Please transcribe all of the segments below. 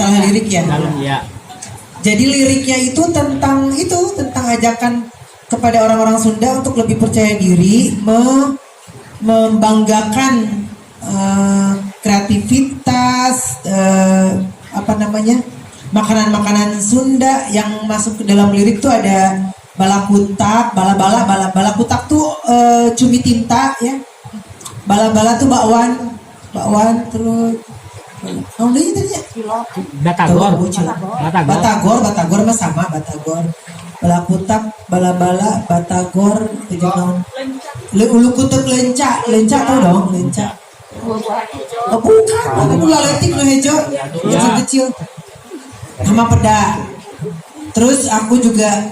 masalah lirik ya. Ya. Jadi liriknya itu tentang ajakan kepada orang-orang Sunda untuk lebih percaya diri, membanggakan kreativitas, makanan-makanan Sunda yang masuk ke dalam lirik tuh ada balakutak, bala kutak tuh cumi tinta ya, bala tuh bakwan terus Batagor mah sama Batagor, balakutak, bala Batagor, ulu kutuk lenca tuh dong lenca. Oh bukan, aku laletik lo hejo, kecil sama peda. Terus aku juga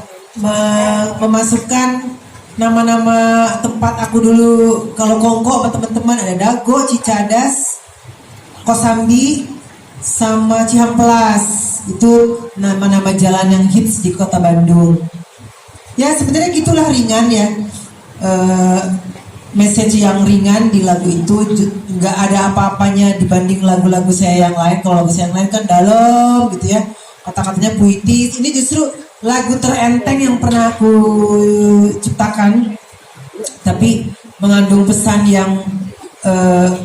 memasukkan nama-nama tempat aku dulu kalau kongko sama teman-teman, ada Dago, Cicadas, Kosambi, sama Cihampelas. Itu nama-nama jalan yang hits di kota Bandung. Ya sebenarnya gitulah, ringan ya. Message yang ringan di lagu itu, nggak ada apa-apanya dibanding lagu-lagu saya yang lain. Kalau lagu saya yang lain kan dalam gitu ya, kata-katanya puitis. Ini justru lagu terenteng yang pernah aku ciptakan, tapi mengandung pesan yang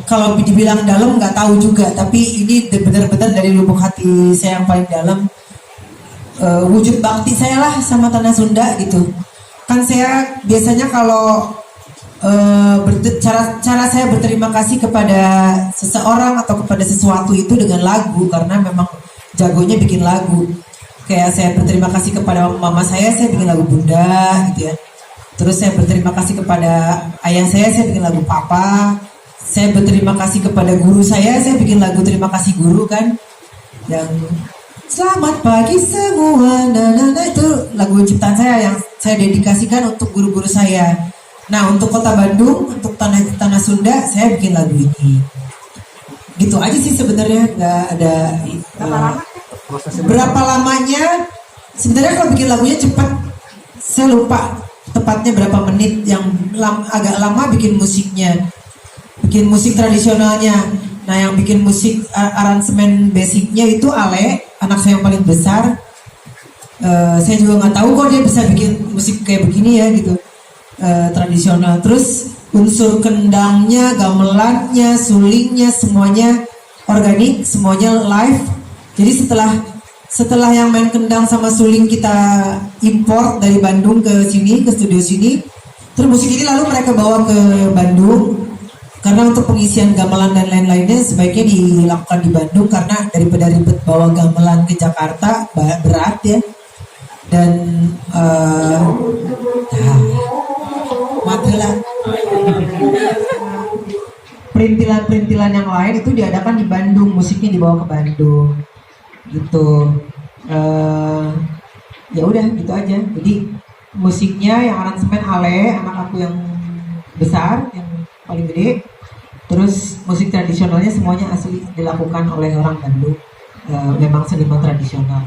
kalau dibilang dalam nggak tahu juga, tapi ini benar-benar dari lubuk hati saya yang paling dalam. Wujud bakti saya lah sama tanah Sunda gitu. Kan saya biasanya kalau cara saya berterima kasih kepada seseorang atau kepada sesuatu itu dengan lagu, karena memang jagonya bikin lagu. Kayak saya berterima kasih kepada mama saya bikin lagu Bunda gitu ya. Terus saya berterima kasih kepada ayah saya bikin lagu Papa. Saya berterima kasih kepada guru saya bikin lagu Terima Kasih Guru kan. Yang selamat pagi semua, itu lagu ciptaan saya yang saya dedikasikan untuk guru-guru saya. Nah untuk kota Bandung, untuk tanah Sunda, saya bikin lagu ini. Gitu aja sih sebenarnya, nggak ada berapa lamanya. Sebenarnya kalau bikin lagunya cepat, saya lupa tepatnya berapa menit. Yang agak lama bikin musiknya, bikin musik tradisionalnya. Nah yang bikin musik aransemen basicnya itu Ale, anak saya yang paling besar. Saya juga nggak tahu kok dia bisa bikin musik kayak begini ya gitu. Tradisional, terus unsur kendangnya, gamelannya, sulingnya semuanya organik, semuanya live. Jadi setelah yang main kendang sama suling kita import dari Bandung ke sini, ke studio sini, terus musik ini lalu mereka bawa ke Bandung, karena untuk pengisian gamelan dan lain-lainnya sebaiknya dilakukan di Bandung, karena daripada ribet bawa gamelan ke Jakarta berat ya. Dan matilah perintilan yang lain itu diadakan di Bandung, musiknya dibawa ke Bandung gitu. Ya udah gitu aja. Jadi musiknya yang aransemen Ale, anak aku yang besar, yang paling gede. Terus musik tradisionalnya semuanya asli dilakukan oleh orang Bandung. Memang seniman tradisional.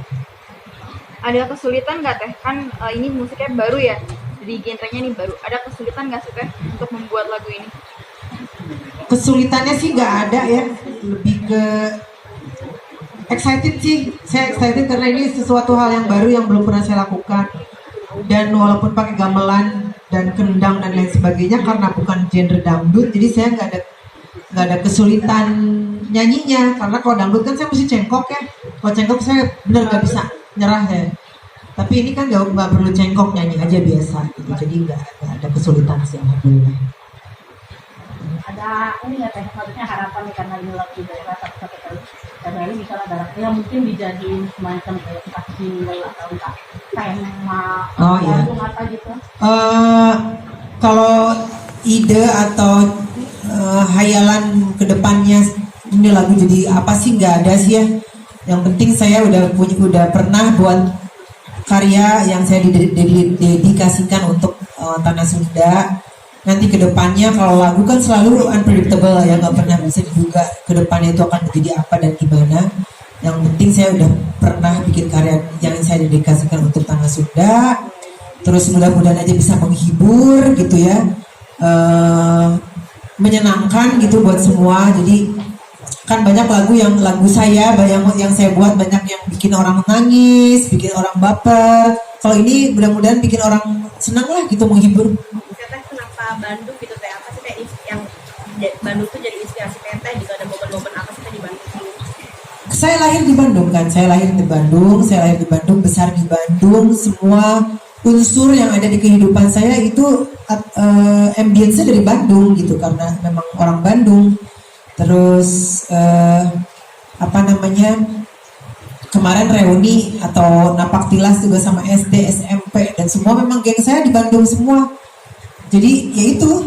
Ada kesulitan nggak Teh? Kan ini musiknya baru ya, jadi genrenya nih baru. Ada kesulitan nggak sih Teh untuk membuat lagu ini? Kesulitannya sih nggak ada ya, lebih ke excited sih. Saya excited karena ini sesuatu hal yang baru yang belum pernah saya lakukan. Dan walaupun pakai gamelan dan kendang dan lain sebagainya, karena bukan genre dangdut, jadi saya nggak ada kesulitan nyanyinya. Karena kalau dangdut kan saya mesti cengkok ya. Kalau cengkok saya bener nggak bisa nyerah ya. Tapi ini kan nggak perlu cengkok, nyanyi aja biasa gitu. Jadi nggak ada kesulitan sih, alhamdulillah. Ada ini nggak Teh, maksudnya harapan nih karena ini lagu daerah satu kali karena ini misalnya daerah yang mungkin dijadiin semacam kayak single atau enggak tema album apa gitu. Kalau ide atau hayalan kedepannya ini lagu jadi apa sih, nggak ada sih ya. Yang penting saya udah pernah buat karya yang saya dedikasikan untuk tanah Sunda. Nanti kedepannya kalau lagu kan selalu unpredictable ya, nggak pernah bisa diduga kedepannya itu akan menjadi apa dan gimana. Yang penting saya udah pernah bikin karya yang saya dedikasikan untuk tanah Sunda. Terus mudah-mudahan aja bisa menghibur gitu ya, menyenangkan gitu buat semua. Jadi kan banyak lagu saya yang saya buat banyak yang bikin orang nangis, bikin orang baper. Kalau ini mudah-mudahan bikin orang senang lah gitu, menghibur. Teteh kenapa Bandung gitu teh, apa sih teh yang Bandung tuh jadi inspirasi teteh gitu, ada momen-momen apa sih teh di Bandung? Saya lahir di Bandung kan, saya lahir di Bandung, besar di Bandung. Semua unsur yang ada di kehidupan saya itu ambience dari Bandung gitu, karena memang orang Bandung. Terus kemarin reuni atau napak tilas juga sama SD, SMP, dan semua memang geng saya di Bandung semua. Jadi ya itu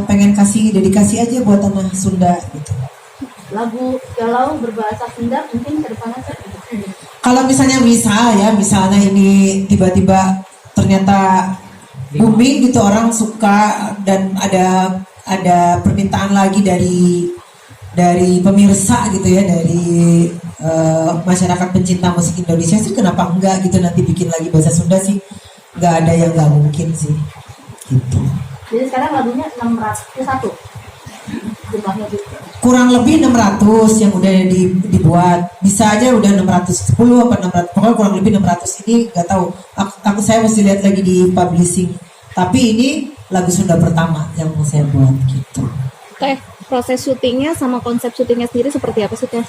pengen kasih dedikasi aja buat tanah Sunda gitu. Lagu galau berbahasa Sunda mungkin ke depannya Teh. Kalau misalnya ini tiba-tiba ternyata booming gitu, orang suka dan ada permintaan lagi dari pemirsa gitu ya, dari masyarakat pencinta musik Indonesia sih, kenapa enggak gitu, nanti bikin lagi bahasa Sunda sih nggak ada yang nggak mungkin sih gitu. Jadi sekarang lagunya 601 jumlahnya gitu. Kurang lebih 600 yang udah dibuat, bisa aja udah 610 apa 600, pokoknya kurang lebih 600 ini nggak tahu. Saya mesti lihat lagi di publishing. Tapi ini lagu Sunda pertama yang mau saya buat gitu. Teh, proses syutingnya sama konsep syutingnya sendiri seperti apa sih Teh?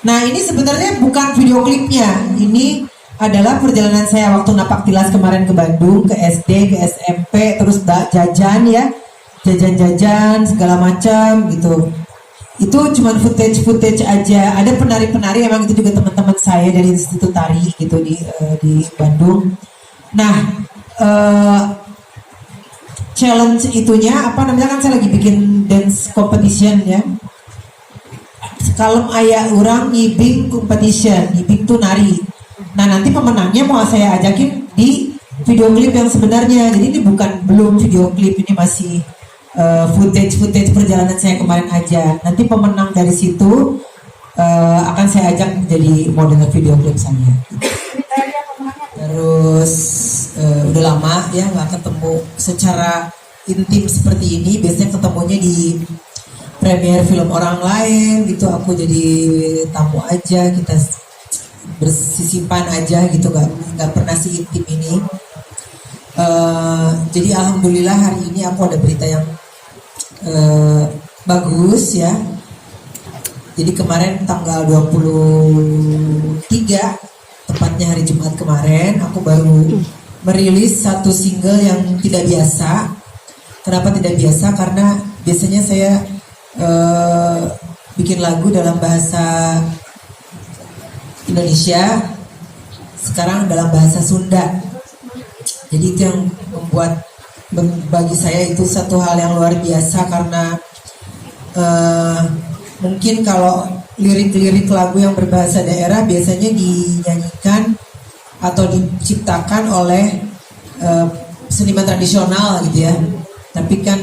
Nah ini sebenarnya bukan video klipnya, ini adalah perjalanan saya waktu napak tilas kemarin ke Bandung, ke SD, ke SMP, terus jajan segala macam gitu. Itu cuma footage aja. Ada penari-penari, emang itu juga teman-teman saya dari Institut Tari gitu di Bandung. Nah challenge itunya kan saya lagi bikin dance competition ya. Kalau ayah orang ngibing competition, ngibing tuh nari. Nah nanti pemenangnya mau saya ajakin di video klip yang sebenarnya. Jadi ini belum video klip, ini masih footage perjalanan saya kemarin aja. Nanti pemenang dari situ akan saya ajak jadi model video klip saya. Terus udah lama ya nggak ketemu secara intim seperti ini. Biasanya ketemunya di premier film orang lain gitu. Aku jadi tamu aja, kita bersisipan aja gitu, nggak pernah si intim ini. Jadi alhamdulillah hari ini aku ada berita yang bagus ya. Jadi kemarin tanggal 23, tepatnya hari Jumat kemarin, aku baru merilis satu single yang tidak biasa. Kenapa tidak biasa? Karena biasanya saya bikin lagu dalam bahasa Indonesia, sekarang dalam bahasa Sunda. Jadi itu yang membuat, bagi saya itu satu hal yang luar biasa, karena mungkin kalau lirik-lirik lagu yang berbahasa daerah biasanya dinyanyikan atau diciptakan oleh seniman tradisional gitu ya. Tapi kan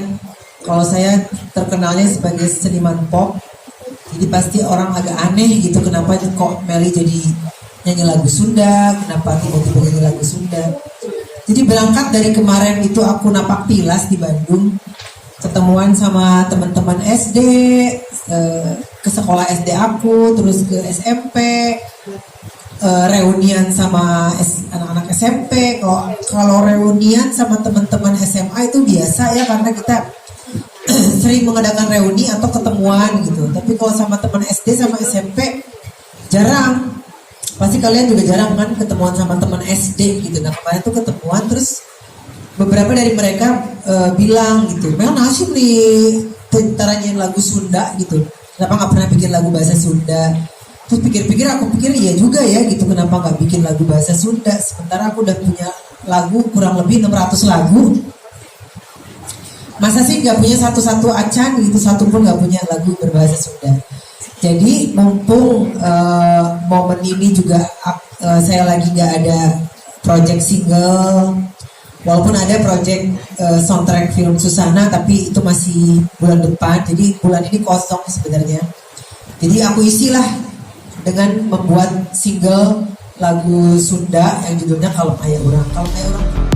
kalau saya terkenalnya sebagai seniman pop, jadi pasti orang agak aneh gitu, kenapa kok Meli jadi nyanyi lagu Sunda, kenapa tiba-tiba nyanyi lagu Sunda. Jadi berangkat dari kemarin itu aku napak tilas di Bandung, ketemuan sama teman-teman SD, ke sekolah SD aku, terus ke SMP, reunian sama anak-anak SMP. Kalau reunian sama teman-teman SMA itu biasa ya, karena kita sering mengadakan reuni atau ketemuan gitu. Tapi kalau sama teman SD sama SMP jarang. Pasti kalian juga jarang kan ketemuan sama teman SD gitu. Nah kemarin tuh ketemuan, terus beberapa dari mereka bilang gitu, memang nasib nih nyanyiin lagu Sunda gitu, kenapa nggak pernah bikin lagu bahasa Sunda. Terus aku pikir iya juga ya gitu, kenapa nggak bikin lagu bahasa Sunda, sementara aku udah punya lagu kurang lebih 600 lagu. Masa sih nggak punya satu-satu acan gitu, satu pun nggak punya lagu berbahasa Sunda. Jadi mumpung momen ini juga saya lagi nggak ada project single, walaupun ada project soundtrack film Susana, tapi itu masih bulan depan. Jadi bulan ini kosong sebenarnya. Jadi aku isilah dengan membuat single lagu Sunda yang judulnya Kalem Aya Urang. Kalem Aya Urang.